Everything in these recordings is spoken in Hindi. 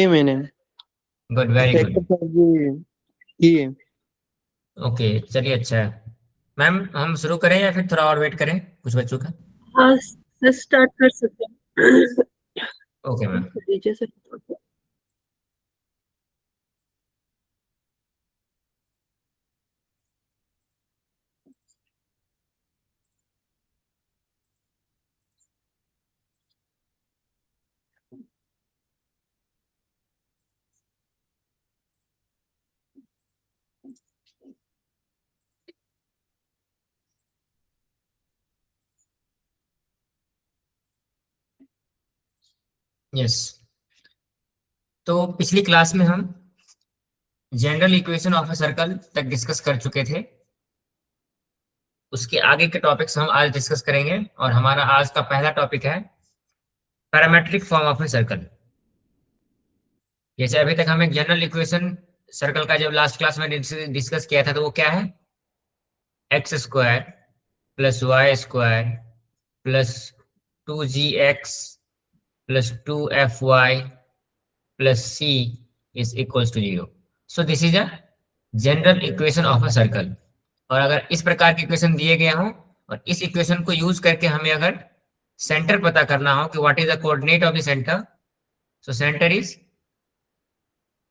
मैंने गुड, वेरी गुड। एक्सरसाइज की है। ओके, चलिए, अच्छा है। मैम, हम शुरू करें या फिर थोड़ा और वेट करें कुछ बच्चों का? हाँ, स्टार्ट कर सकते हैं। Okay ma'am. दीजिए सर। यस। तो पिछली क्लास में हम general equation of a circle तक डिस्कस कर चुके थे। उसके आगे के टॉपिक्स हम आज डिस्कस करेंगे और हमारा आज का पहला टॉपिक है parametric form of a circle. जैसे अभी तक हम एक जनरल इक्वेशन सर्कल का जब लास्ट क्लास में डिस्कस किया था तो वो क्या है? X square plus Y square plus 2gx plus 2fy plus c is equals to 0। So this is a general equation of a circle. और अगर इस प्रकार की इक्वेशन दिए गए हों और इस इक्वेशन को यूज करके हमें अगर सेंटर पता करना हो कि what is the coordinate of the centre, so centre is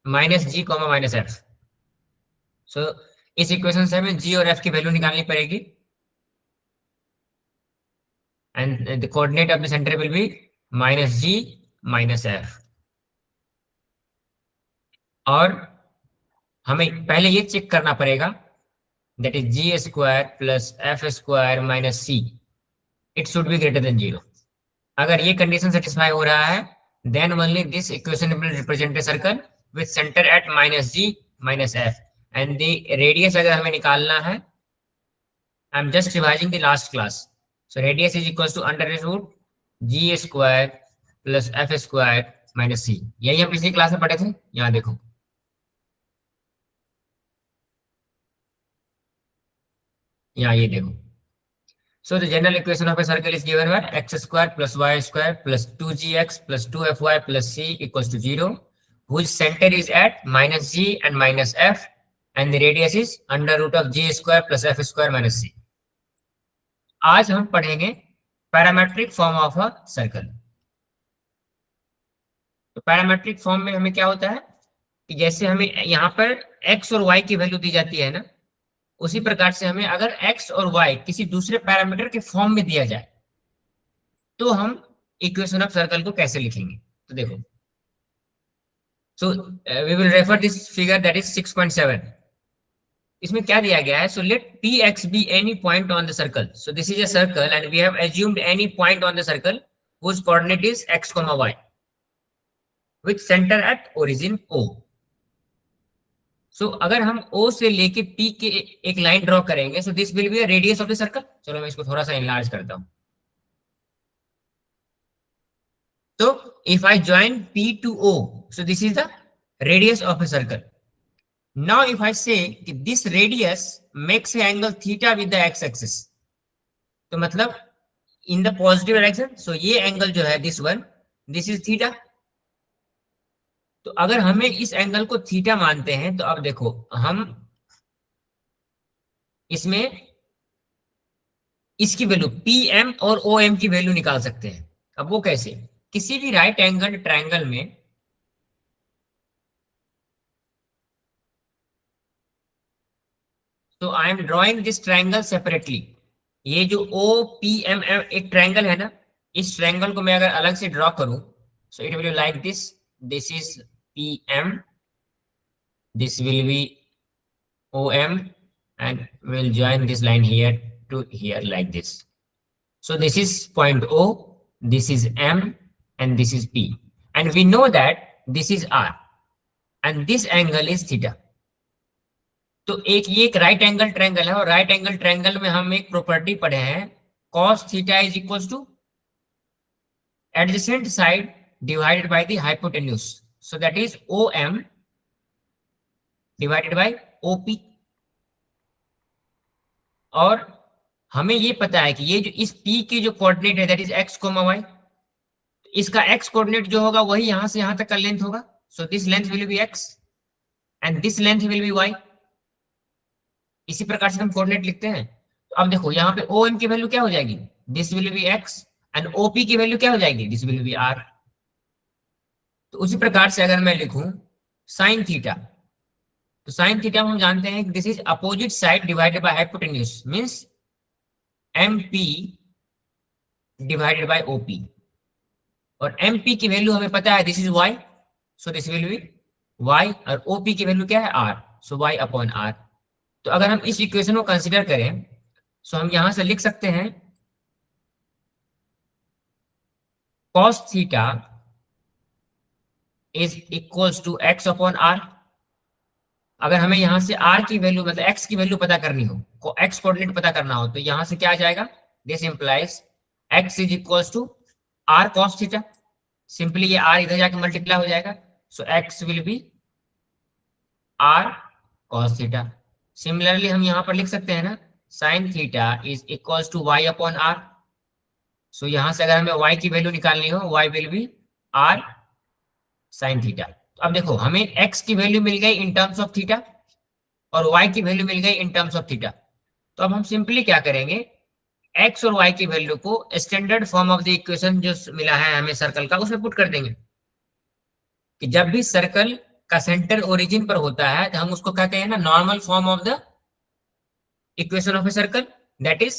-g, -f। सो इस इक्वेशन से हमें g और f की वैल्यू निकालनी पड़ेगी and the coordinate of the centre will be -g -f। और हमें पहले ये चेक करना पड़ेगा, that is g square plus F square minus c, it should be greater than 0। अगर ये कंडीशन सेटिस्फाई हो रहा है then only this equation will represent a circle with centre at -g -f and the radius अगर हमें निकालना है, I am just revising the last class. So radius is equal to √g square plus F square minus C. यही हम पिछली क्लास में पढ़े थे। यहाँ देखो, यहाँ ये देखो। So the general equation of a circle is given by x square plus y square plus 2gx plus 2fy plus c equals to 0, whose center is at -g and -f and the radius is √g square plus f square minus c. आज हम पढ़ेंगे parametric form of a circle. तो पैरामेट्रिक फॉर्म में हमें क्या होता है कि जैसे हमें यहाँ पर x और y की वैल्यू दी जाती है ना, उसी प्रकार से हमें अगर x और y किसी दूसरे पैरामीटर के फॉर्म में दिया जाए तो हम इक्वेशन ऑफ सर्कल को कैसे लिखेंगे। तो देखो, so we will refer this figure that is 6.7। इसमें क्या दिया गया है? So let px be any point on the circle. So this is a circle and we have assumed any point on the circle whose coordinate is x, y with center at origin O। सो अगर हम O से लेके P के एक लाइन ड्रॉ करेंगे, सो this will be a radius of the circle. चलो मैं इसको थोड़ा सा इनलार्ज करता हूं। So if I join P to O, so this is the radius of a circle. Now if I say this radius makes an angle theta with the x-axis, तो मतलब in the positive direction, so ये एंगल जो है this one, this is theta। तो अगर हमें इस एंगल को थीटा मानते हैं तो अब देखो, हम इसमें इसकी वैल्यू PM और OM की वैल्यू निकाल सकते हैं। अब वो कैसे? किसी भी राइट एंगल ट्रायंगल में तो आई am drawing this triangle separately. ये जो OPM एक ट्रायंगल है ना, इस ट्रायंगल को मैं अगर अलग से ड्रॉ करूं, so it will be like this. This is PM, this will B OM and we'll join this line here to here like this. So this is point O, this is M and this is P, and we know that this is R and this angle is theta। तो ये एक राइट एंगल ट्रायंगल है और राइट एंगल ट्रायंगल में हम एक प्रॉपर्टी पढ़े हैं, cos theta is equals to adjacent side divided by the hypotenuse, so that is OM divided by OP। और हमें ये पता है कि ये जो इस P की जो कोऑर्डिनेट है दैट इज x, y, इसका x कोऑर्डिनेट जो होगा वही यहां से यहां तक का लेंथ होगा। so this length will be x and this length will be y. इसी प्रकार से हम कोऑर्डिनेट लिखते हैं। तो अब देखो यहाँ पे OM की वैल्यू क्या हो जाएगी, this will B x and OP की वैल्यू क्या हो जाएगी, दिस विल बी r। तो उसी प्रकार से अगर मैं लिखूं साइन थीटा, तो साइन थीटा हम जानते हैं कि this is opposite side divided by hypotenuse, means MP divided by OP, और MP की वैल्यू हमें पता है this is y, so this will B y, और OP की वैल्यू क्या है r, सो y अपॉन r। तो अगर हम इस इक्वेशन को कंसीडर करें सो हम यहां से लिख सकते हैं cos theta is equals to x upon r। अगर हमें यहां से r की वैल्यू मतलब x की वैल्यू पता करनी हो, x कोऑर्डिनेट पता करना हो, तो यहां से क्या आ जाएगा, this implies x is equals to r cos theta. Simply ये r इधर जाके मल्टीप्लाई हो जाएगा, so x will be r cos theta. Similarly हम यहां पर लिख सकते हैं ना sin theta is equals to y upon r। So यहां से अगर हमें y की वैल्यू निकालनी हो, y will be r sin theta. तो अब देखो हमें x की वैल्यू मिल गई इन टर्म्स ऑफ थीटा और y की वैल्यू मिल गई इन टर्म्स ऑफ थीटा। तो अब हम सिंपली क्या करेंगे, x और y की वैल्यू को standard form of the equation जो मिला है हमें सर्कल का, उसमें पुट कर देंगे कि जब भी सर्कल का सेंटर ओरिजिन पर होता है तो हम उसको कहते हैं ना normal form of the equation of a circle, that is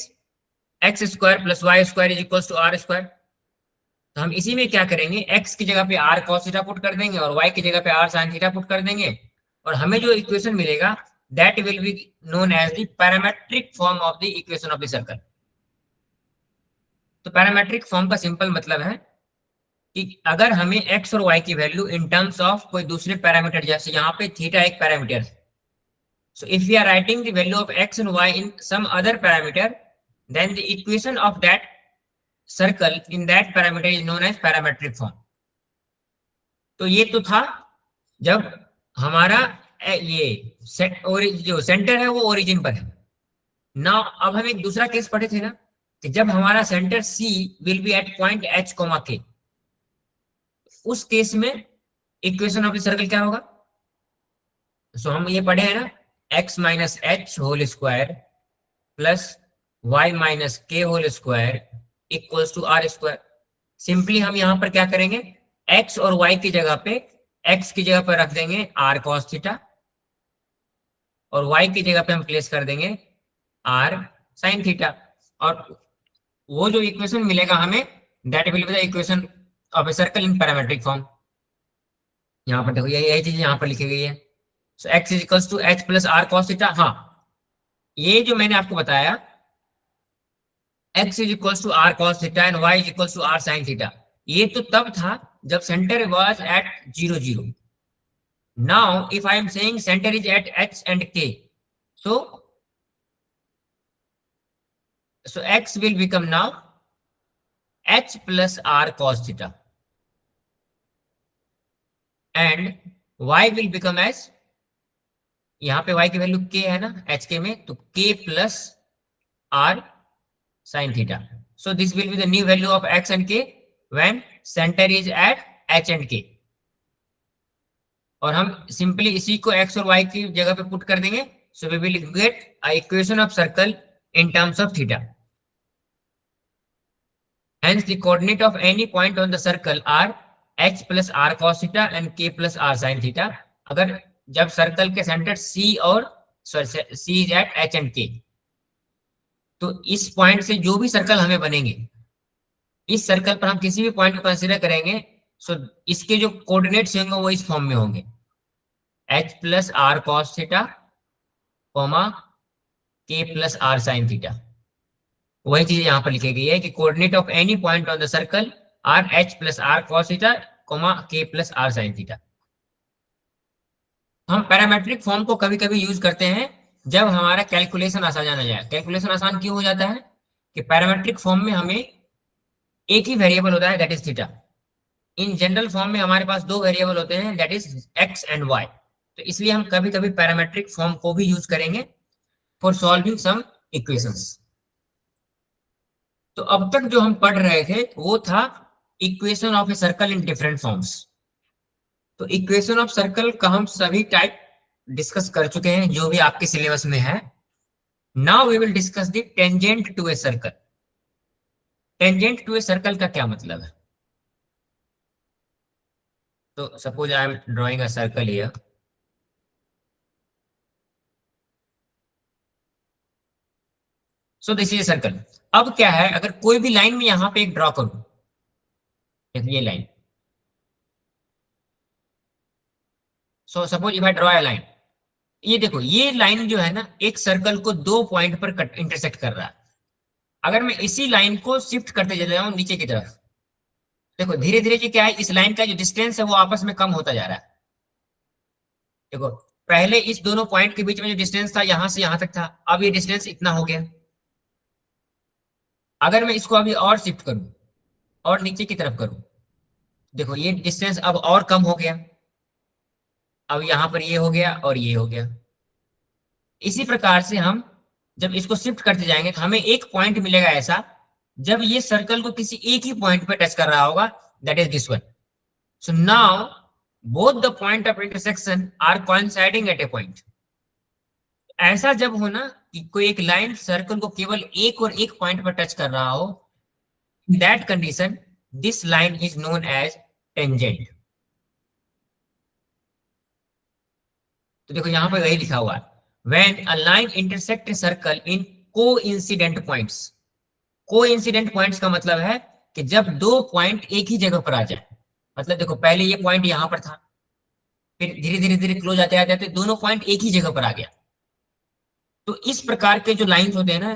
x square plus Y square is equal to are square. तो हम इसी में क्या करेंगे, x की जगह पे r cos थीटा पुट कर देंगे और y की जगह पे r sin थीटा पुट कर देंगे, और हमें जो इक्वेशन मिलेगा that will be known as the parametric form of the equation of the circle. तो पैरामेट्रिक फॉर्म का सिंपल मतलब है कि अगर हमें x और y की वैल्यू इन टर्म्स ऑफ कोई दूसरे पैरामीटर, जैसे यहाँ पे थीटा एक parameter, so if we are writing the value of x and y in some other parameter, then the equation of that circle in that parameter is known as parametric form. तो ये तो था जब हमारा ये जो सेंटर है वो ओरिजिन पर है ना। अब हम एक दूसरा केस पढ़े थे ना कि जब हमारा centre C will be at point H, K, उस केस में इक्वेशन ऑफ द सर्कल क्या होगा। सो हम ये पढ़े हैं ना, x minus H whole square plus y minus K whole square equals to are square. Simply हम यहां पर क्या करेंगे, x और y की जगह पे, x की जगह पर रख देंगे r cos थीटा और y की जगह पे हम प्लेस कर देंगे r sin थीटा, और वो जो इक्वेशन मिलेगा हमें that will be the equation of a circle in parametric form. यहाँ पर देखो यही चीज यहाँ पर लिखी गई है। So x is equals to h plus r cos theta. हाँ, ये जो मैंने आपको बताया x is equals to r cos theta and y is equals to r sin theta, ये तो तब था जब centre was at 0, 0। Now if I am saying centre is at h and k, so x will become now h plus r cos theta and y will become as, यहां पे y की वैल्यू k है ना h k में, तो k plus r sin theta. So this will be the new value of x and k when center is at h and k. और हम सिंपली इसी को x और y की जगह पे पुट कर देंगे, so we will get a equation of circle in terms of theta. Hence the coordinate of any point on the circle are h plus r cos theta and k plus r sin theta. अगर जब सर्कल के सेंटर c और c is at h and k, तो इस पॉइंट से जो भी सर्कल हमें बनेंगे, इस सर्कल पर हम किसी भी पॉइंट को कंसीडर करेंगे, सो इसके जो कोऑर्डिनेट्स होंगे वो इस फॉर्म में होंगे, h plus r cos theta, k plus r sin theta. वही चीज यहाँ पर लिखी गई है कि coordinate of any point on the circle are h plus r cos theta, k plus r sin theta. हम पैरामेट्रिक फॉर्म को कभी कभी यूज करते हैं जब हमारा कैलकुलेशन आसान जाना जाए। कैलकुलेशन आसान क्यों हो जाता है कि पैरामेट्रिक फॉर्म में हमें एक ही वेरिएबल होता है, that is theta. In general form में हमारे पास दो वेरिएबल होते हैं, that is x and y. तो इसलिए हम कभी कभी पैरामेट्रिक फॉर्म को भी यूज करेंगे फॉर सॉल्विंग सम इक्वेशंस। तो अब तक जो हम पढ़ रहे थे वो था equation of a circle in different forms. तो इक्वेशन ऑफ सर्कल का हम सभी टाइप डिस्कस कर चुके हैं जो भी आपके सिलेबस में है. Now we will discuss the tangent to a circle. Tangent to a circle का क्या मतलब है? तो suppose I am drawing a circle here. So this is a circle. अब क्या है, अगर कोई भी लाइन में यहां पे एक ड्रॉ करूं, ये line. So suppose if I draw a line, ये देखो ये लाइन जो है ना एक सर्कल को दो पॉइंट पर इंटरसेक्ट कर रहा है. अगर मैं इसी लाइन को शिफ्ट करते चले जाऊं नीचे की तरफ, देखो धीरे धीरे क्या है, इस लाइन का जो डिस्टेंस है वो आपस में कम होता जा रहा है. देखो पहले इस दोनों पॉइंट के बीच में जो डिस्टेंस था यहां से यहां तक था, अब ये डिस्टेंस इतना हो गया. अगर मैं इसको अभी और शिफ्ट करूं और नीचे की तरफ करूं, देखो ये डिस्टेंस अब और कम हो गया. अब यहां पर ये हो गया और ये हो गया. इसी प्रकार से हम जब इसको शिफ्ट करते जाएंगे तो हमें एक पॉइंट मिलेगा ऐसा जब ये सर्कल को किसी एक ही पॉइंट पे टच कर रहा होगा, that is this one. So now both the point of intersection are coinciding at a point. ऐसा जब हो ना कि कोई एक लाइन सर्कल को केवल एक और एक पॉइंट पर टच कर रहा हो, that condition this line is known as tangent. तो देखो यहां पर वही लिखा हुआ है, when a line intersect a circle in coincident points. Coincident points का मतलब है कि जब दो पॉइंट एक ही जगह पर आ जाए. मतलब देखो पहले ये पॉइंट यहां पर था, फिर धीरे धीरे धीरे क्लोज आते आते दोनों पॉइंट एक ही जगह पर आ गया. तो इस प्रकार के जो लाइंस होते हैं ना,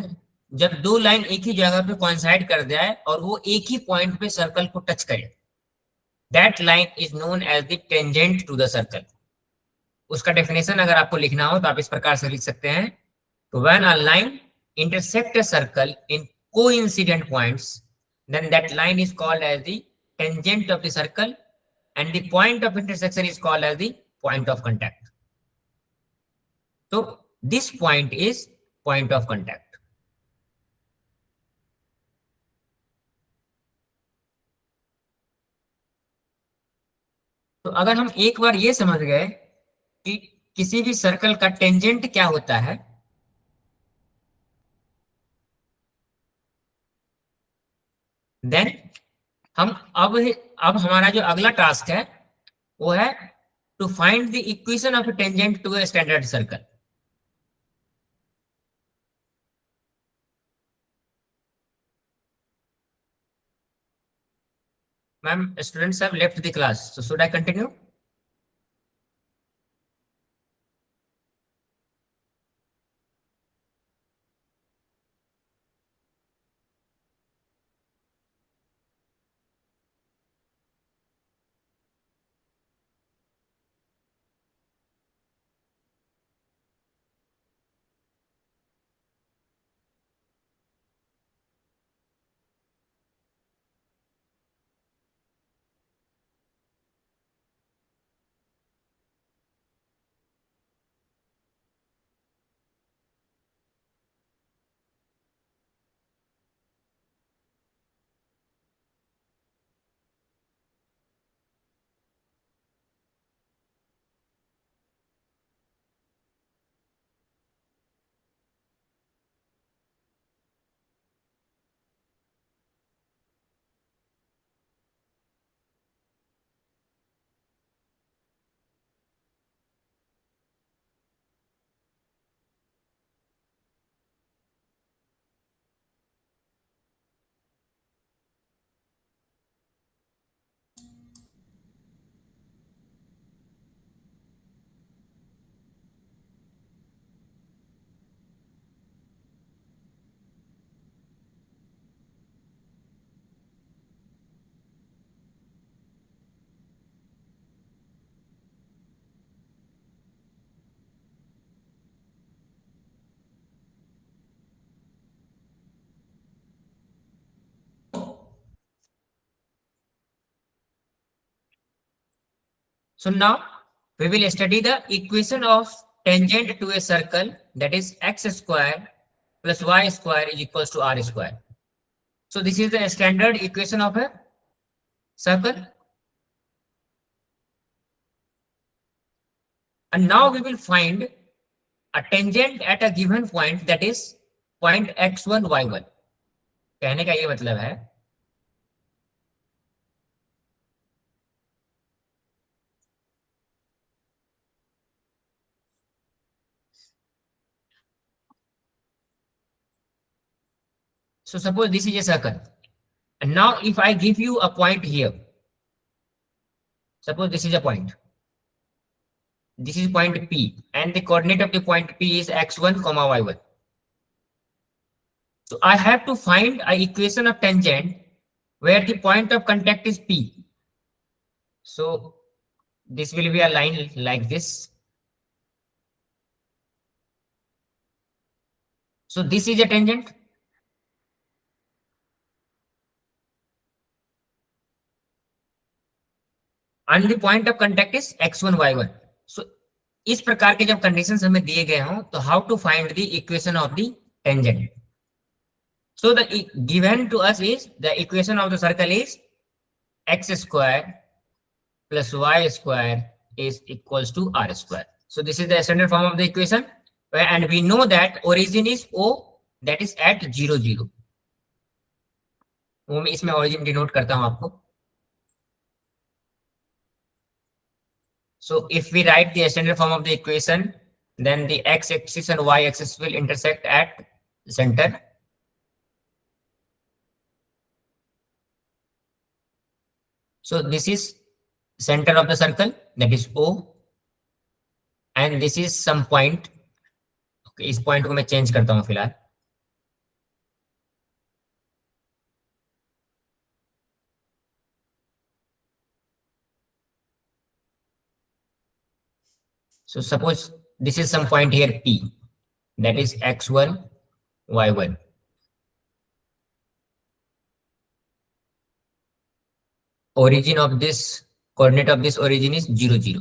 जब दो लाइन एक ही जगह पे कोइंसाइड कर जाए और वो एक ही पॉइंट पे सर्कल को टच करे, that line is known as the tangent to the circle. उसका डेफिनेशन अगर आपको लिखना हो तो आप इस प्रकार से लिख सकते हैं. तो when a line intersect a circle in coincident points, then that line is called as the tangent of the circle and the point of intersection is called as the point of contact. So this point is point of contact. तो अगर हम एक बार ये समझ गए कि किसी भी सर्कल का टेंजेंट क्या होता है, देन हम अब हमारा जो अगला टास्क है वो है to find the equation of tangent to a standard circle. Ma'am students have left the class, so should I continue? So now we will study the equation of tangent to a circle, that is x square plus y square is equals to r square. So this is the standard equation of a circle. So this is the standard equation of a circle. and now we will find a tangent at a given point, that is point x1 y1. कहने का ये मतलब है so suppose this is a circle, and now if I give you a point here, suppose this is a point, this is point P, and the coordinate of the point P is x1 comma y1. So I have to find an equation of tangent where the point of contact is P. So this will be a line like this. So this is a tangent. And the point of contact is x1 y1. So इस प्रकार के जब कंडीशंस हमें दिए गए हों तो how to find the equation of the tangent. So the given to us is the equation of the circle is x square plus y square is equals to r square. So this is the standard form of the equation, and we know that origin is O, that is at 0 0. वो मैं इसमें origin denote करता हूं आपको. So if we write the standard form of the equation, then the x-axis and y-axis will intersect at the center. So this is center of the circle, that is O, and this is some point. Okay, इस point को मैं change करता हूँ फिलहाल. So suppose this is some point here P, that is x1, y1. Origin of this, coordinate of this origin is 0 0.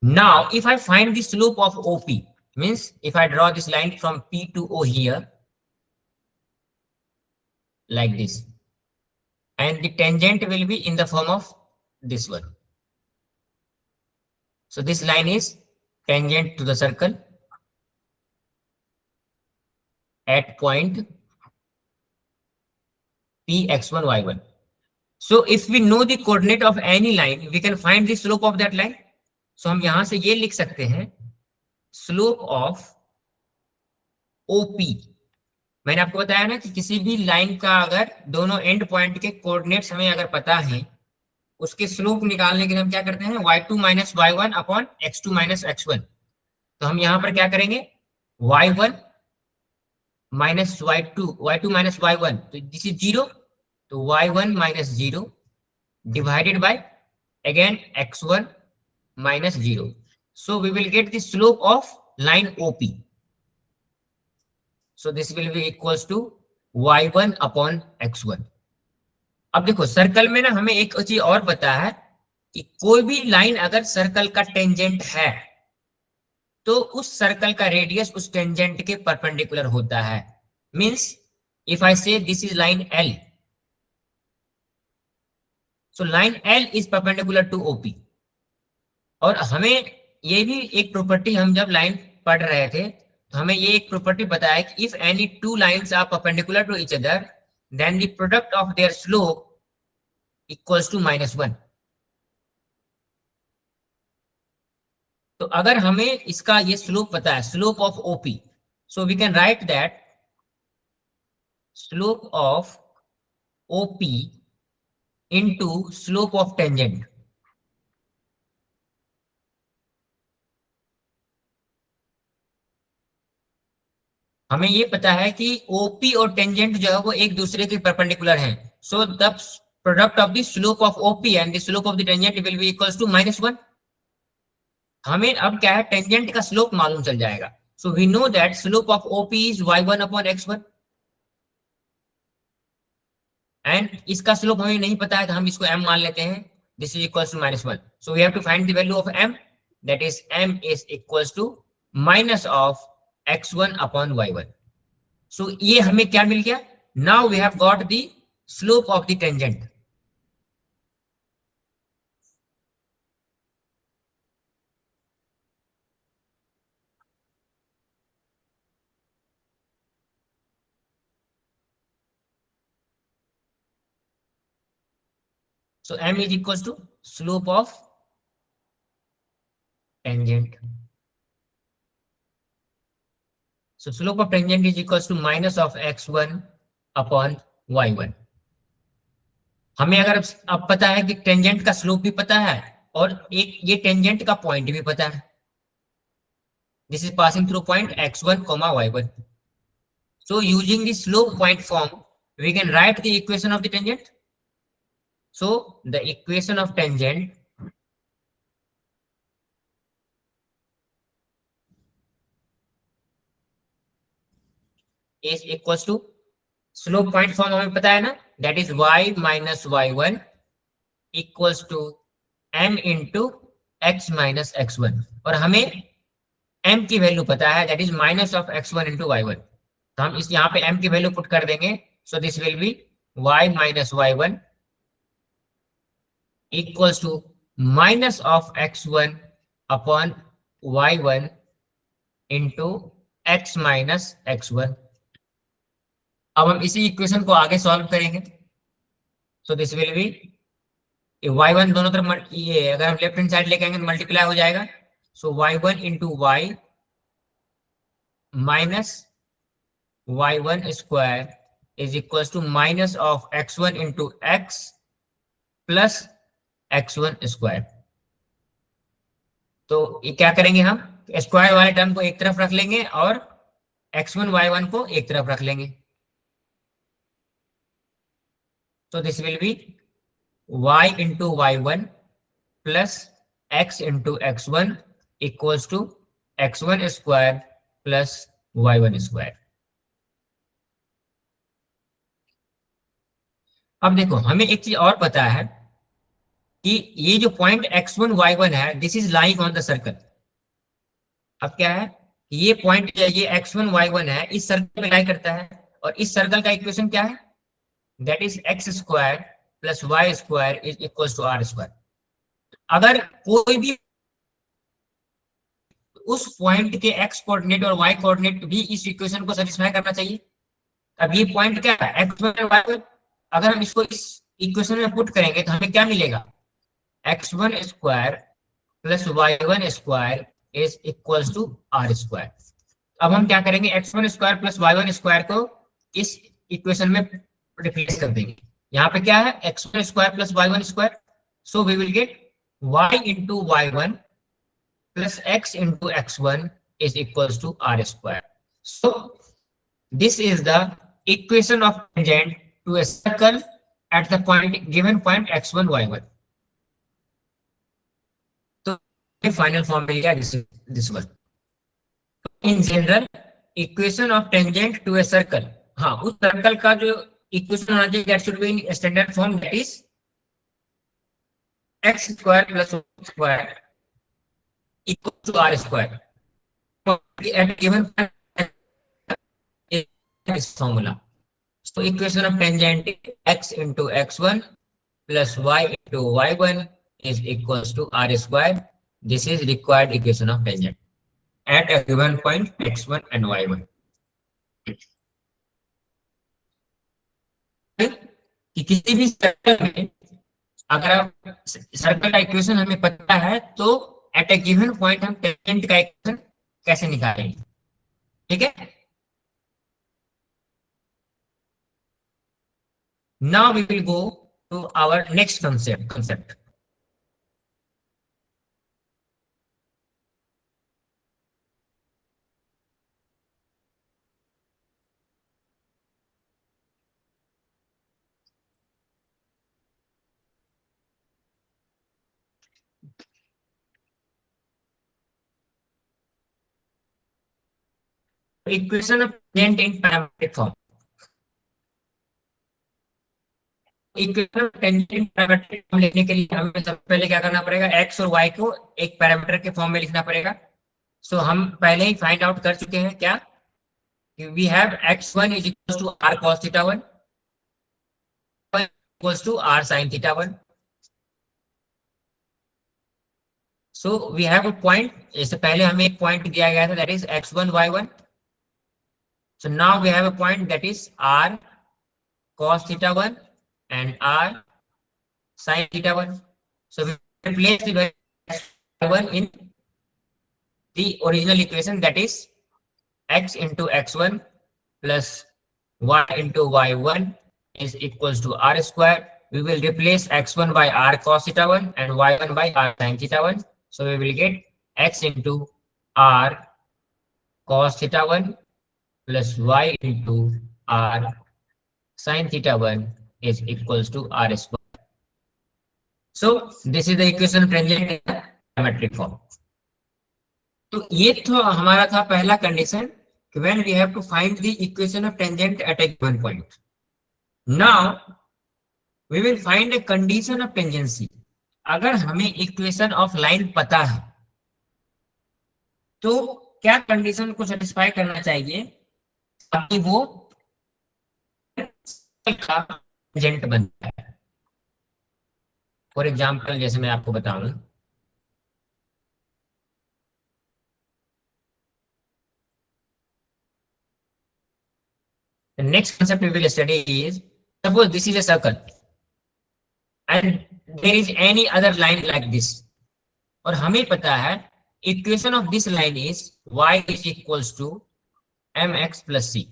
Now if I find the slope of OP, means if I draw this line from P to O here like this, and the tangent will be in the form of this one. So this line is tangent to the circle at point P x1 y1. So if we know the coordinate of any line, we can find the slope of that line. So हम यहां से ये लिख सकते हैं slope of OP. मैंने आपको बताया ना कि किसी भी लाइन का अगर दोनों एंड पॉइंट के कोऑर्डिनेट्स हमें अगर पता है, उसके स्लोप निकालने के लिए हम क्या करते हैं, y2 minus y1 upon x2 minus x1. तो हम यहां पर क्या करेंगे, y1 minus y2 minus y1, तो दिस इज 0, तो y1 minus 0 divided by again x1 minus 0. So we will get the slope of line OP. So this will be equals to y1 upon x1. अब देखो सर्कल में ना हमें एक चीज और पता है कि कोई भी लाइन अगर सर्कल का टेंजेंट है तो उस सर्कल का रेडियस उस टेंजेंट के परपेंडिकुलर होता है. मींस इफ आई से this is line L, so line L is perpendicular to OP. और हमें ये भी एक प्रॉपर्टी, हम जब लाइन पढ़ रहे थे तो हमें ये एक प्रॉपर्टी बताया कि if any two lines are perpendicular to each other then the product of their slope equals to -1. तो अगर हमें इसका ये स्लोप पता है, slope of OP, so we can write that slope of OP into slope of tangent. हमें ये पता है कि ओपी और टेंजेंट जो है वो एक दूसरे के परपेंडिकुलर हैं. So the product of the slope of OP and the slope of the tangent will be equals to -1. हमें अब क्या है, टेंजेंट का स्लोप मालूम चल जाएगा. So we know that slope of OP is y1 upon x1, and इसका स्लोप हमें नहीं पता है तो हम इसको m मान लेते हैं. This is equals to -1. So we have to find the value of m, that is m is equals to minus of x1 upon y1. So ये हमें क्या मिल गया, now we have got the slope of the tangent. So m is equals to slope of tangent. So slope of tangent is equals to minus of x1 upon y1. हमें अगर अब पता है कि टेंजेंट का स्लोप भी पता है और एक ये टेंजेंट का पॉइंट भी पता है. This is passing through point x1, y1. So using the slope point form, we can write the equation of the tangent. So the equation of tangent is equals to slope point form हमें पता है ना, that is y minus y1 equals to m into x minus x1. और हमें m की वैल्यू पता है, that is minus of x1 into y1. तो हम इस यहाँ पे m की वैल्यू पुट कर देंगे. So this will be y minus y1 equals to minus of x1 upon y1 into x minus x1. अब हम इसी इक्वेशन को आगे सॉल्व करेंगे. सो दिस विल बी y1 दोनों तरफ ये अगर हम लेफ्ट हैंड साइड लेके आएंगे तो मल्टीप्लाई हो जाएगा. So y1 into y minus y1 square is equal to minus of x1 into x plus x1 square. तो ये क्या करेंगे, हम स्क्वायर वाले टर्म को एक तरफ रख लेंगे और x1 y1 को एक तरफ रख लेंगे. So this will be y into y1 plus x into x1 equals to x1 square plus y1 square. अब देखो हमें एक चीज और पता है कि ये जो पॉइंट x1 y1 है, this is lying on the circle. अब क्या है, ये पॉइंट ये x1 y1 है, इस सर्कल में लाई करता है और इस सर्कल का इक्वेशन क्या है, that is x square plus y square is equals to r square. अगर कोई भी उस पॉइंट के x कोऑर्डिनेट और y कोऑर्डिनेट भी इस इक्वेशन को सेटिस्फाई करना चाहिए. अब ये पॉइंट क्या है, x1 y1. अगर हम इसको इस इक्वेशन में पुट करेंगे तो हमें क्या मिलेगा, x1 square plus y1 square is equals to r square. अब हम क्या करेंगे, x1 square plus y1 square को इस इक्वेशन में रिप्लेस कर देंगे. यहाँ पे क्या है, x1 square plus y1 square. So we will get y into y1 plus x into x1 is equals to r square. So this is the equation of tangent to a circle at the point given point x1 y1. तो फाइनल फॉर्म मिल गया this one. In general equation of tangent to a circle, हाँ उस सर्कल का जो इक्वेशन होना चाहिए that should be in standard form, that is x square plus y square equal to r square. At given this formula, so equation of tangent x into x1 plus y into y1 is equals to r square. This is required equation of tangent at a given point x1 and y1. कि किसी भी सर्कल में अगर सर्कल का इक्वेशन हमें पता है तो एट ए गिवन पॉइंट हम टेंजेंट का इक्वेशन कैसे निकालेंगे. ठीक है, now we will go to our next concept. Equation of tangent in parametric form. Equation of tangent in parametric form लिखने के लिए हमें सबसे पहले क्या करना पड़ेगा, x और y को एक पैरामीटर के फॉर्म में लिखना पड़ेगा. सो हम पहले ही फाइंड आउट कर चुके हैं क्या, we have x1 is equal to r cos theta 1 equal to r sin theta 1. So we have a point, इससे पहले हमें एक पॉइंट दिया गया था that is x1 y1. So now we have a point that is r cos theta 1 and r sin theta 1. So we replace the value 1 in the original equation, that is x into x1 plus y into y1 is equals to r square. We will replace x1 by r cos theta 1 and y1 by r sin theta 1. So we will get x into r cos theta 1 plus y into r sin theta 1 is equals to r square. So this is the equation of tangent in geometric form. तो ये तो हमारा था पहला condition, when we have to find the equation of tangent at a given point. Now we will find a condition of tangency. अगर हमें इक्वेशन ऑफ लाइन पता है तो क्या कंडीशन को सेटिस्फाई करना चाहिए ताकि वो का टेंजेंट बनता है. फॉर एग्जांपल जैसे मैं आपको बताऊं, the next concept we will study is, suppose this is a circle and there is any other line like this, और हमें पता है equation of this line is y is equals to mx plus c,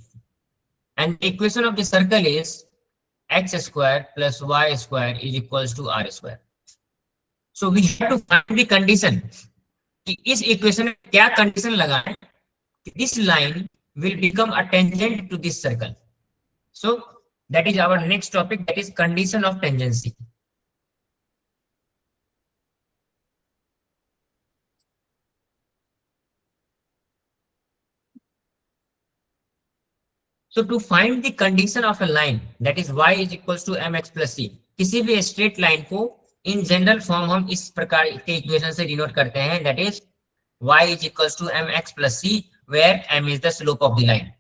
and the equation of the circle is x square plus y square is equals to r square. So we have to find the condition कि इस equation में क्या condition लगाएं कि this line will become a tangent to this circle. So that is our next topic, that is condition of tangency. So to find the condition of a line, that is y is equals to mx plus c, किसी भी straight line को in general form हम इस प्रकार के equation से denote करते हैं, that is y is equals to mx plus c, where m is the slope of the line.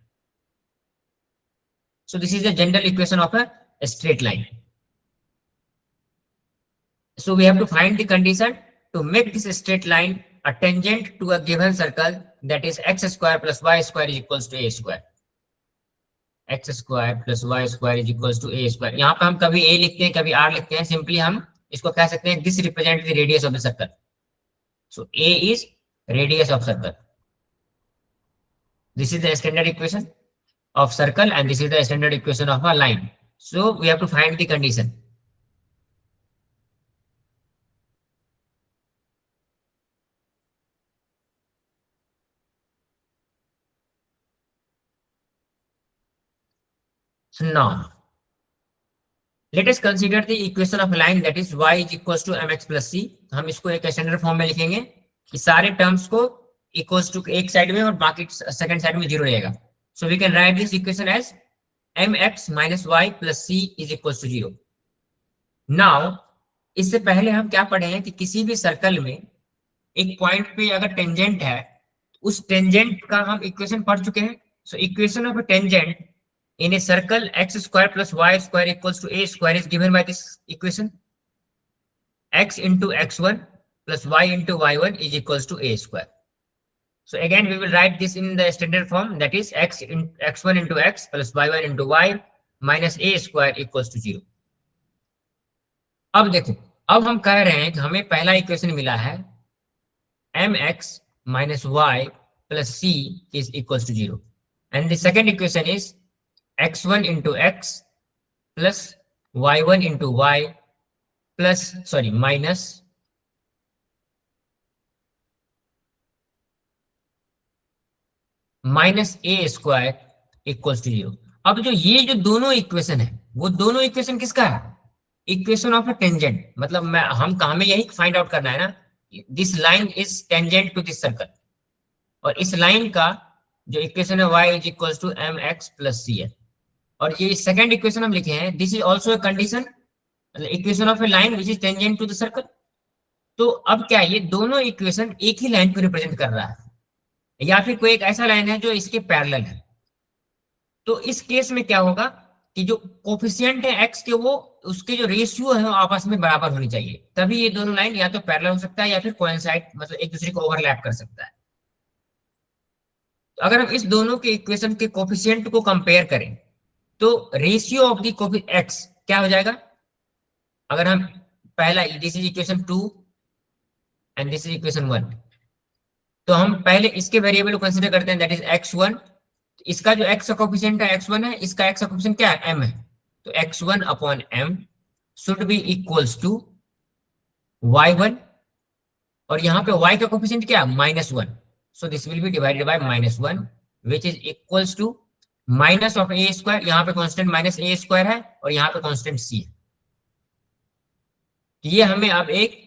So this is the general equation of a straight line. So we have to find the condition to make this straight line a tangent to a given circle, that is x square plus y square is equals to a square. x square plus y square is equals to a square. यहाँ पे हम कभी a लिखते हैं कभी r लिखते हैं, सिंपली हम इसको कह सकते हैं this represents the radius of the circle. So a is radius of circle. This is the standard equation of circle and this is the standard equation of a line. So we have to find the condition. So now let us consider the equation of a line, that is y is equals to mx plus c. हम इसको एक स्टैंडर्ड फॉर्म में लिखेंगे कि सारे टर्म्स को इक्वल्स टू एक साइड में और बाकी सेकंड साइड में 0 रहेगा. So we can write this equation as mx minus y plus c is equals to 0. Now इससे पहले हम क्या पढ़े हैं कि किसी भी सर्कल में एक पॉइंट पे अगर टेंजेंट है, उस टेंजेंट का हम इक्वेशन पढ़ चुके हैं. So equation of a tangent in a circle x square plus y square equals to a square is given by this equation. X into x1 plus y into y1 is equals to a square. So again we will write this in the standard form, that is x1 into x plus y1 into y minus a square equals to 0. अब देखो, अब हम कह रहे हैं कि हमें पहला इक्वेशन मिला है mx minus y plus c is equals to 0, and the second equation is x1 into x plus y1 into y plus minus a square equals to 0. अब ये जो दोनों इक्वेशन है वो दोनों इक्वेशन किसका है? Equation of a tangent. मतलब हमें यही फाइंड आउट करना है ना, this line is tangent to this circle, और इस लाइन का जो इक्वेशन है y is equals to mx plus c है, और ये सेकंड इक्वेशन हम लिखे हैं this is also a condition, equation of a line which is tangent to the circle. तो अब क्या ये दोनों इक्वेशन एक ही लाइन को रिप्रेजेंट कर रहा है, या फिर कोई एक ऐसा लाइन है जो इसके पैरेलल है. तो इस केस में क्या होगा कि जो कोफिशिएंट है x के, वो उसके जो रेशियो है वो आपस में बराबर होनी चाहिए, तभी ये दोनों लाइन या तो पैरेलल हो सकता है या फिर कोइंसाइड, मतलब एक दूसरे को ओवरलैप कर सकता है. तो अगर हम इस दोनों के इक्वेशन के कोफिशिएंट को कंपेयर करें तो रेशियो ऑफ द x क्या हो जाएगा? अगर हम पहला, this is equation 2 and this is equation 1। तो हम पहले इसके वेरिएबल को कंसीडर करते हैं, दैट इज x1। इसका जो x का कोफिशिएंट है x1 है, इसका x का कोफिशिएंट क्या है, m है। तो x1 upon m should be equals to y1, और यहाँ पे y का कोफिशिएंट क्या है, -1। So this will be divided by -1 which is equals to minus of a square, यहाँ पे कांस्टेंट -a स्क्वायर है और यहाँ पे कांस्टेंट c है। ये हमें अब एक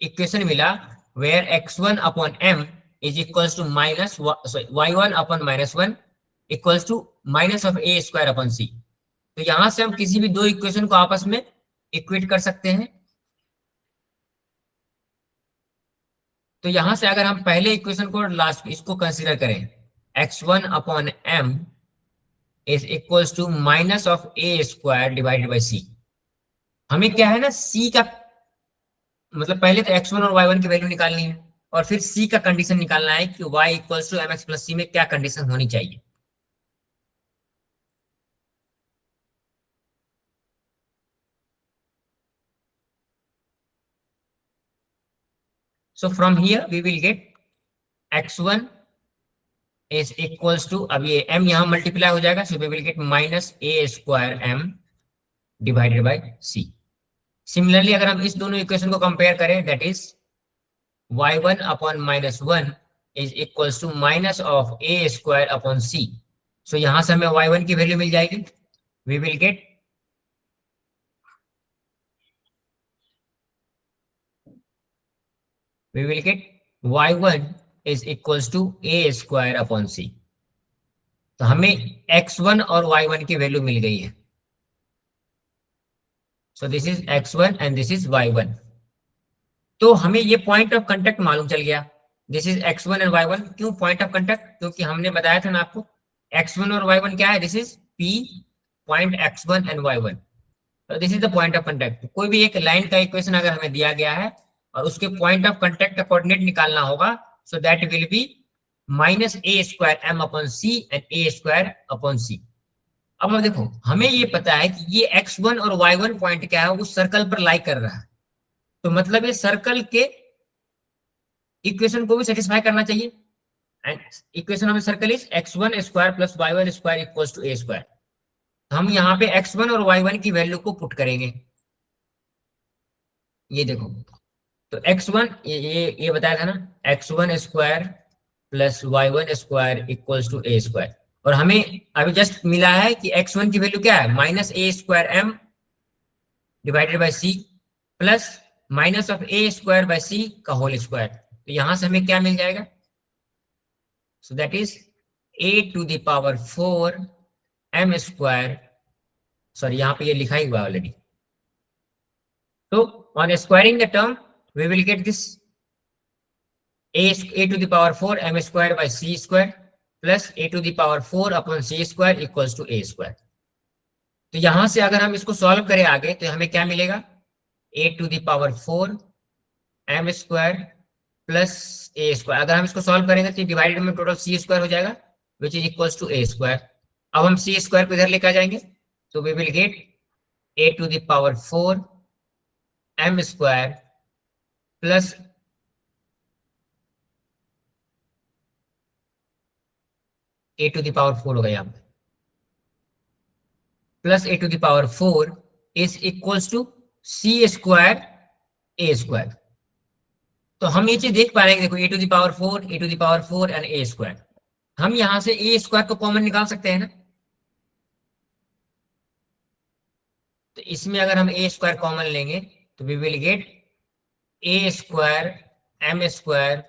इक्वेशन मिला where x1 upon m is equals to minus y1 upon -1 equals to minus of a square upon c। तो यहां से हम किसी भी दो इक्वेशन को आपस में इक्वेट कर सकते हैं। तो यहां से अगर हम पहले इक्वेशन को लास्ट इसको कंसीडर करें, x1 upon m is equals to minus of a square divided by c। हमें क्या है ना, c का मतलब पहले तो x1 और y1 की वैल्यू निकालनी है और फिर c का कंडीशन निकालना है कि y equals to mx plus c में क्या कंडीशन होनी चाहिए। So from here we will get x1 is equals to, अब ये m यहाँ मल्टीप्लाई हो जाएगा, so we will get minus a square m divided by c। Similarly अगर हम इस दोनों इक्वेशन को कंपेयर करें, that is y1 upon -1 is equals to minus of a square upon c। So यहां से हमें y1 की वैल्यू मिल जाएगी, we will get y1 is equals to a square upon c। तो हमें x1 और y1 की वैल्यू मिल गई है। सो this is x1 and this is y1। तो हमें ये पॉइंट ऑफ कांटेक्ट मालूम चल गया, this is x1 and y1। क्यों पॉइंट ऑफ कांटेक्ट, क्योंकि हमने बताया था ना आपको x1 और y1 क्या है, this is p point x1 and y1। तो this is the point of contact. कोई भी एक लाइन का इक्वेशन अगर हमें दिया गया है और उसके पॉइंट ऑफ कांटेक्ट का कोऑर्डिनेट निकालना होगा, so that will B minus a square m upon c and a square upon c। अब देखो हमें ये पता है कि ये x1 और y1 पॉइंट क्या है, उस सर्कल पर लाई कर रहा है। तो मतलब ये सर्कल के इक्वेशन को भी सेटिस्फाई करना चाहिए। And equation of circle is x1 square plus y1 square equals to a square. हम यहाँ पे x1 और y1 की वैल्यू को पुट करेंगे। ये देखो, तो x1 ये बताया था ना, x1 square plus y1 square equals to a square. और हमें अभी जस्ट मिला है कि x1 की वैल्यू क्या है, minus a square m divided by c plus minus of a square by c का होल स्क्वायर। तो यहां से हमें क्या मिल जाएगा, so that is a to the power 4 m square, sorry यहाँ पे ये लिखा ही हुआ ऑलरेडी। तो on squaring the term we will get this a to the power 4 m square by c square plus a to the power 4 upon c square equals to a square। तो यहां से अगर हम इसको सॉल्व करें आगे तो हमें क्या मिलेगा, a to the power 4 m square plus a square। अगर हम इसको सॉल्व करेंगे तो डिवाइडेड में टोटल c स्क्वायर हो जाएगा which is equals to a square। अब हम c स्क्वायर को इधर लेकर आ जाएंगे तो we will get a to the power 4 m square plus a to the power 4 होगा यहाँ पे, plus a to the power 4 is equals to c square a square. तो हम ये चीज देख पा रहे हैं, देखो a to the power 4 a to the power 4 and a square. हम यहां से a स्क्वायर को कॉमन निकाल सकते हैं ना, तो इसमें अगर हम a स्क्वायर कॉमन लेंगे तो we will get a square m square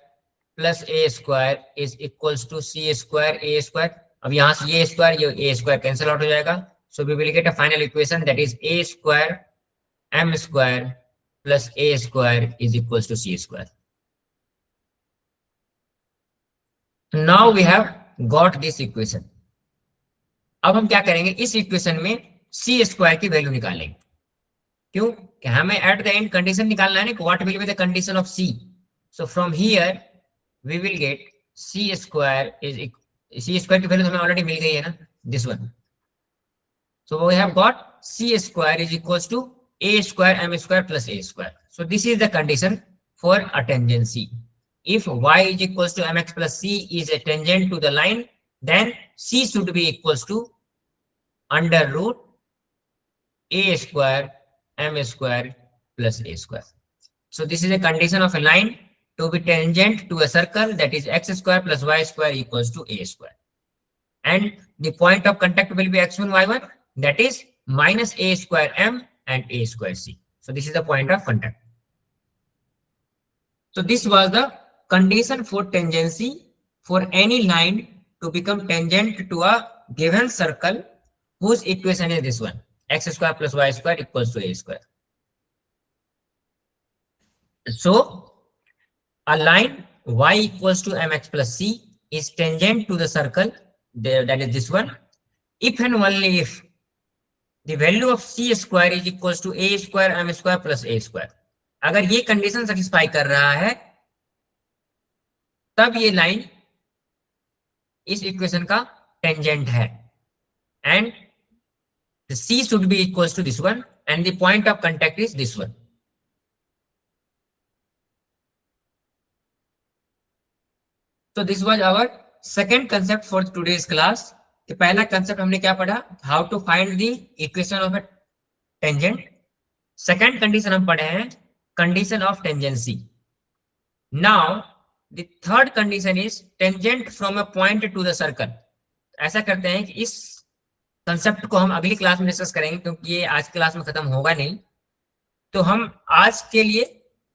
plus a square is equals to c square a square. अब यहाँ से ये स्क्वायर ये a स्क्वायर कैंसिल आउट हो जाएगा, so we will get a final equation that is a square m square plus a square is equals to c square. Now we have got this equation. अब हम क्या करेंगे, इस इक्वेशन में c स्क्वायर की वैल्यू निकालेंगे। क्यों, कि हमें एट द एंड कंडीशन निकालना है ना, what will be the condition of c। So from here we will get c square is, c square की वैल्यू हमें ऑलरेडी मिल गई है ना, this one. So we have got c square is equals to a square m square plus a square. So this is the condition for a tangency. If y is equals to mx plus c is a tangent to the line, then c should be equals to under root a square m square plus a square. So this is a condition of a line to be tangent to a circle, that is x square plus y square equals to a square. And the point of contact will be x1, y1, that is minus a square m and a square c. So this is the point of contact. So this was the condition for tangency for any line to become tangent to a given circle whose equation is this one, x square plus y square equals to a square. So a line y equals to mx plus c is tangent to the circle, that is this one, if and only if the value of c square is equals to a square m square plus a square. अगर ये कंडीशन सेटिस्फाई कर रहा है तब ये लाइन इस इक्वेशन का टेंजेंट है, and the c should be equals to this one and the point of contact is this one. So this was our second concept for today's class. तो पहला कंसेप्ट हमने क्या पढ़ा, how to find the equation of a tangent. Second condition हम पढ़े हैं condition of tangency. Now the third condition is tangent from a point to the circle. ऐसा करते हैं कि इस कंसेप्ट को हम अगली क्लास में डिस्कस करेंगे क्योंकि ये आज क्लास में खत्म होगा नहीं. तो हम आज के लिए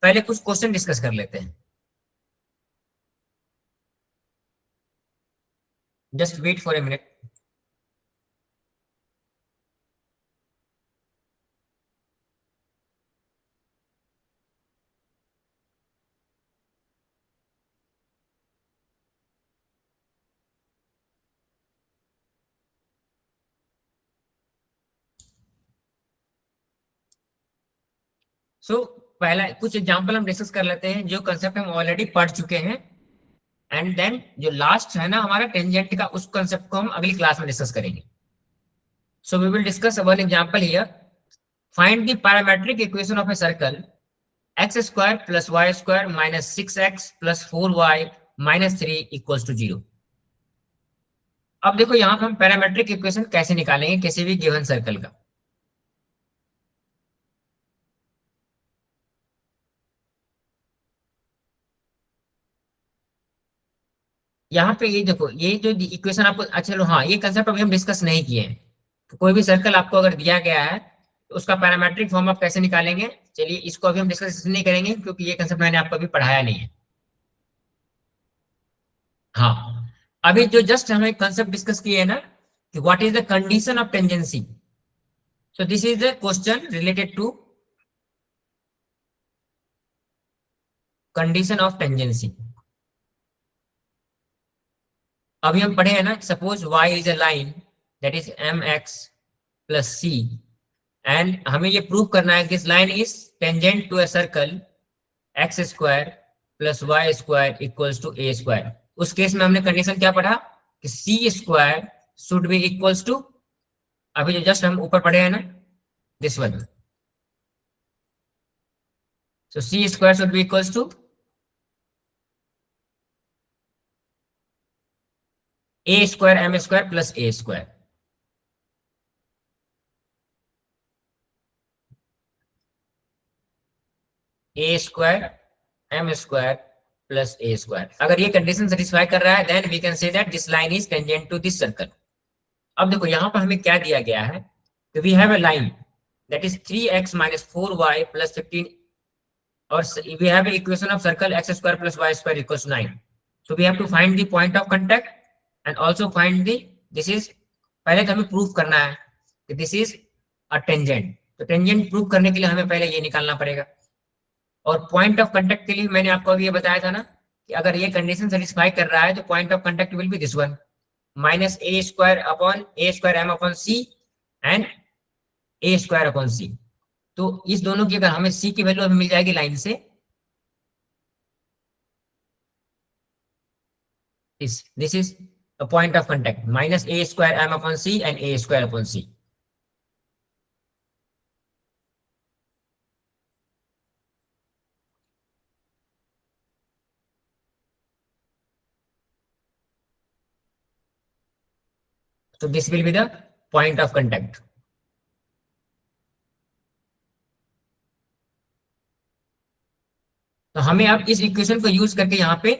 पहले कुछ क्वेश्चन डिस्कस कर लेते हैं. Just wait for a minute. So पहला कुछ एग्जांपल हम डिस्कस कर लेते हैं जो कंसेप्ट हम ऑलरेडी पढ़ चुके हैं, एंड देन जो लास्ट है ना हमारा टेंजेंट का, उस कंसेप्ट को हम अगली क्लास में डिस्कस करेंगे. So we will discuss one example here. Find the parametric equation of a circle X square plus Y square minus 6x plus 4y minus 3 equals to 0. अब देखो यहाँ पे हम पैरामेट्रिक इक्वेशन कैसे निकालेंगे किसी भी गिवन सर्कल का. यहाँ पे ये देखो, ये जो इक्वेशन आपको, अच्छा लो हाँ, ये कंसेप्ट अभी हम डिस्कस नहीं किए हैं. तो कोई भी सर्कल आपको अगर दिया गया है तो उसका पैरामेट्रिक फॉर्म आप कैसे निकालेंगे, चलिए इसको अभी हम डिस्कस नहीं करेंगे क्योंकि ये कंसेप्ट मैंने आपको अभी पढ़ाया नहीं है. हाँ, अभी जो जस्ट हमें कंसेप्ट डिस्कस किए है ना कि what is the condition of tangency. So this is the question related to condition of tangency. अभी हम पढ़े हैं ना, suppose y is a line that is mx plus c, and हमें ये प्रूव करना है कि this line is tangent to a circle x square plus y square equals to a square. उस केस में हमने कंडीशन क्या पढ़ा कि c square should be equals to, अभी जो जस्ट हम ऊपर पढ़े हैं ना this one. So c square should be equals to a square m square plus a square. a square m square plus a square. अगर ये कंडीशन सेटिस्फाई कर रहा है then we can say that this line is tangent to this circle. अब देखो यहाँ पर हमें क्या दिया गया है, तो we have a line that is 3x minus 4y plus 15, और we have a equation of circle x square plus y square equals to 9. So we have to find the point of contact and also find the, this is, पहले तो हमें प्रूफ करना है कि this is a tangent. तो टेंजेंट प्रूफ करने के लिए हमें पहले ये निकालना पड़ेगा, और पॉइंट ऑफ कांटेक्ट के लिए मैंने आपको अभी ये बताया था ना कि अगर ये कंडीशन सेटिस्फाई कर रहा है तो point of contact will be this one, minus a square upon a square m upon c and a square upon c. तो इस दोनों की अगर हमें c की वैल्यू हमें मिल जाएगी लाइन से, this is a point of contact, minus a square m upon c and a square upon c. So this will be the point of contact. तो हमें अब इस इक्वेशन को यूज करके यहाँ पे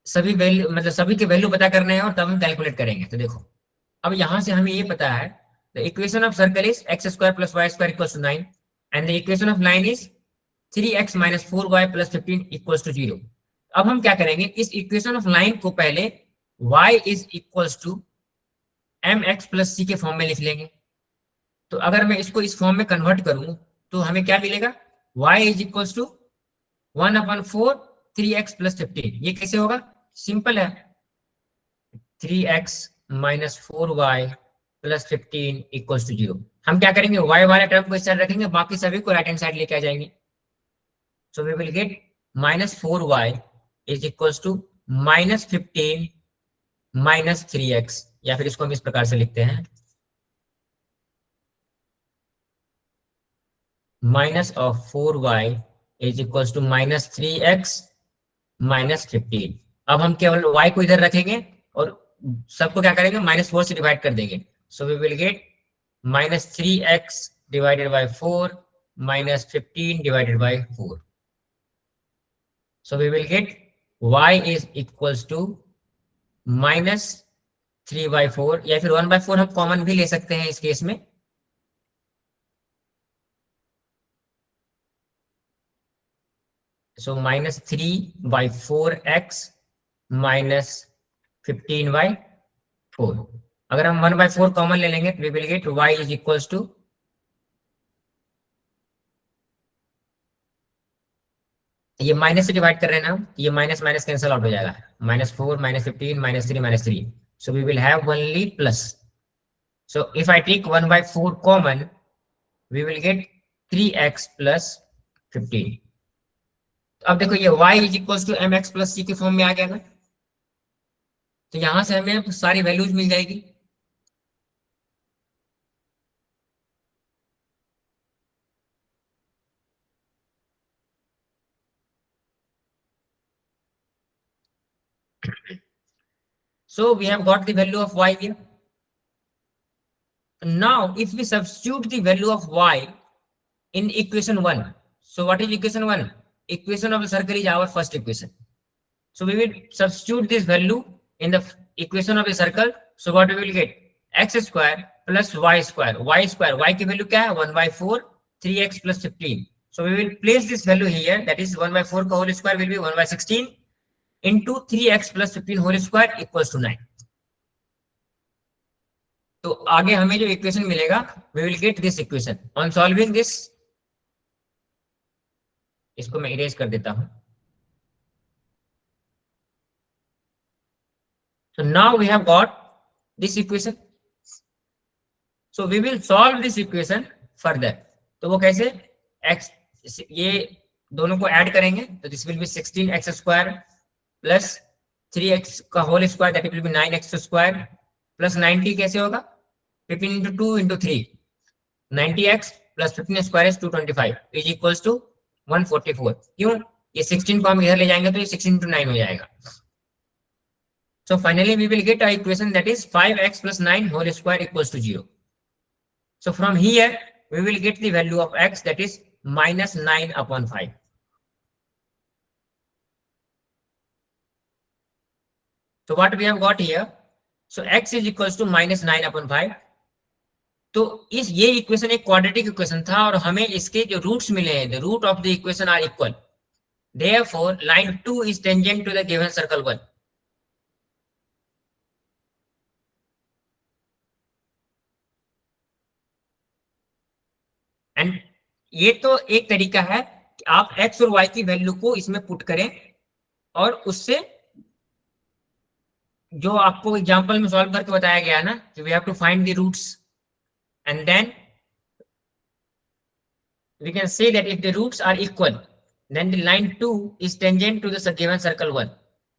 सभी वैल्यू मतलब सभी के वैल्यू पता करने हैं और तब हम कैलकुलेट करेंगे। तो देखो अब यहाँ से हमें ये पता है the equation of circle is x square plus Y square equals to 9 and the equation of line is 3x minus 4y plus 15 equals to 0। अब हम क्या करेंगे, इस इक्वेशन ऑफ लाइन को पहले y is equals to mx plus c के फॉर्म में लिख लेंगे। तो अगर मैं इसको इस फॉर्म में कन्वर्ट करूं तो हमें क्या मिलेगा, y is equals to 1/4 3x plus 15। ये कैसे होगा, सिंपल है, 3x minus 4y plus 15 equals to 0। हम क्या करेंगे, y वाले टर्म को इस साइड रखेंगे, बाकी सभी को राइट हैंड साइड लेके आ जाएंगे। So we will get minus 4y is equals to minus 15 minus 3x, या फिर इसको हम इस प्रकार से लिखते हैं, minus of 4y is equals to minus 3x minus 15। अब हम केवल y को इधर रखेंगे और सबको क्या करेंगे, -4 से डिवाइड कर देंगे। So we will get minus 3x divided by 4 minus 15 divided by 4। So we will get y is equals to minus 3/4, या फिर 1/4 हम कॉमन भी ले सकते हैं इस केस में। So minus 3/4x minus 15/4। अगर हम 1/4 कॉमन ले लेंगे तो we will get y is equals to, ये माइनस से डिवाइड कर रहे हैं ना, ये माइनस माइनस कैंसिल आउट हो जाएगा, -4 -15 -3 -3। So we will have only plus. So if I take 1/4 common we will get 3x plus 15। अब देखो ये y is equals to mx plus c के फॉर्म में आ गया ना, तो यहां से हमें सारी वैल्यूज मिल जाएगी। So we have got the value of y here. Now if we substitute the value of y in equation 1, so what is equation 1? Equation of the circle is our first equation. So we will substitute this value in the equation of the circle. So what we will get, x square plus y square, y की value क्या है, 1/4 3x plus 15. So we will place this value here, that is 1/4 का whole square will be 1/16 into 3x plus 15 whole square equals to 9. तो आगे हमें जो इक्वेशन मिलेगा, we will get this equation on solving this. इसको मैं इरेज कर देता हूं। So now we have got this equation. So we will solve this equation further. तो वो कैसे, x ये दोनों को ऐड करेंगे तो this will be 16x square plus 3x का whole square, that will be 9x square plus 90 कैसे होगा, 15 into 2 into 3, 90x plus 15 square is 225 is equals to 144। क्यों, ये 16 को हम इधर ले जाएंगे तो ये 16 into 9 हो जाएगा। So finally we will get our equation, that is 5x plus 9 whole square equals to 0. So from here we will get the value of x, that is minus 9/5. So what we have got here, so x is equals to minus 9/5. तो इस ये इक्वेशन एक क्वाड्रेटिक इक्वेशन था और हमें इसके जो रूट्स मिले हैं, the root of the equation are equal, therefore line 2 is tangent to the given circle 1। And ये तो एक तरीका है कि आप x और y की वैल्यू को इसमें पुट करें और उससे जो आपको एग्जांपल में सॉल्व करके बताया गया ना कि we have to find the roots and then we can say that if the roots are equal then the line 2 is tangent to the given circle 1।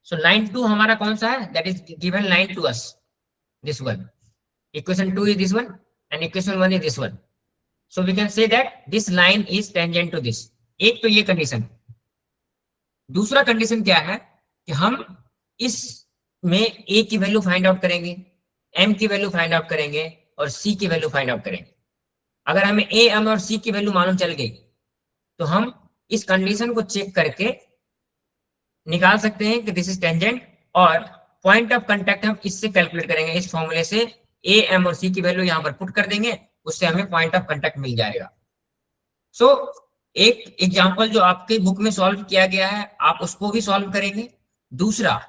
So line 2 हमारा कौन सा है, that is given line to us, this one. Equation 2 is this one and equation 1 is this one. So we can say that this line is tangent to this. एक तो ये कंडीशन। दूसरा कंडीशन क्या है कि हम इस में a की वैल्यू फाइंड आउट करेंगे। m की वैल्यू फाइंड आउट करेंगे और c की वैल्यू फाइंड आउट करेंगे। अगर हमें a, m और c की वैल्यू मालूम चल गई तो हम इस कंडीशन को चेक करके निकाल सकते हैं कि दिस इज टेंजेंट, और पॉइंट ऑफ कांटेक्ट हम इससे कैलकुलेट करेंगे, इस फॉर्मूले से a, m और c की वैल्यू यहां पर पुट कर देंगे, उससे हमें पॉइंट ऑफ कांटेक्ट मिल जाएगा। सो एक एग्जांपल जो आपके बुक में सॉल्व किया गया है आप उसको भी सॉल्व करेंगे। दूसरा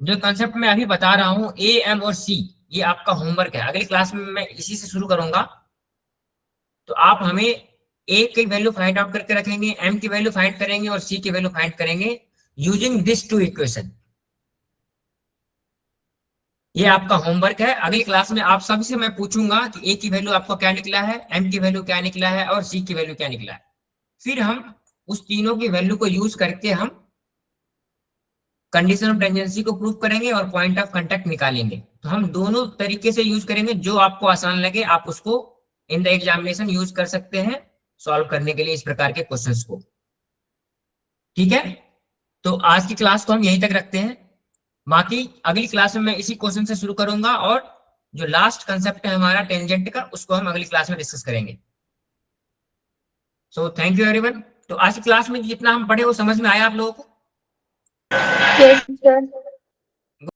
जो कंसेप्ट मैं अभी बता रहा हूं a, m और c, ये आपका होमवर्क है, अगली क्लास में मैं इसी से शुरू करूंगा। तो आप हमें a की वैल्यू फाइंड आउट करके रखेंगे, m की वैल्यू फाइंड करेंगे और c की वैल्यू फाइंड करेंगे यूजिंग दिस टू इक्वेशन। ये आपका होमवर्क है। अगली क्लास में आप सभी से मैं पूछूंगा कि a की वैल्यू आपको क्या निकला है, m की वैल्यू क्या निकला है और c की वैल्यू क्या निकला है। फिर हम उस तीनों की वैल्यू को यूज करके हम कंडीशन ऑफ टेंजेंसी को प्रूव करेंगे और पॉइंट ऑफ कांटेक्ट निकालेंगे। तो हम दोनों तरीके से यूज करेंगे, जो आपको आसान लगे आप उसको इन द एग्जामिनेशन यूज कर सकते हैं सॉल्व करने के लिए इस प्रकार के क्वेश्चंस को। ठीक है, तो आज की क्लास को हम यहीं तक रखते हैं। बाकी अगली क्लास में मैं इसी क्वेश्चन से शुरू करूंगा और जो लास्ट कंसेप्ट है हमारा टेंजेंट का उसको हम अगली क्लास में डिस्कस करेंगे। So thank you everyone. तो आज की क्लास में जितना हम पढ़े वो समझ में आया आप लोगों को? Yes, sir.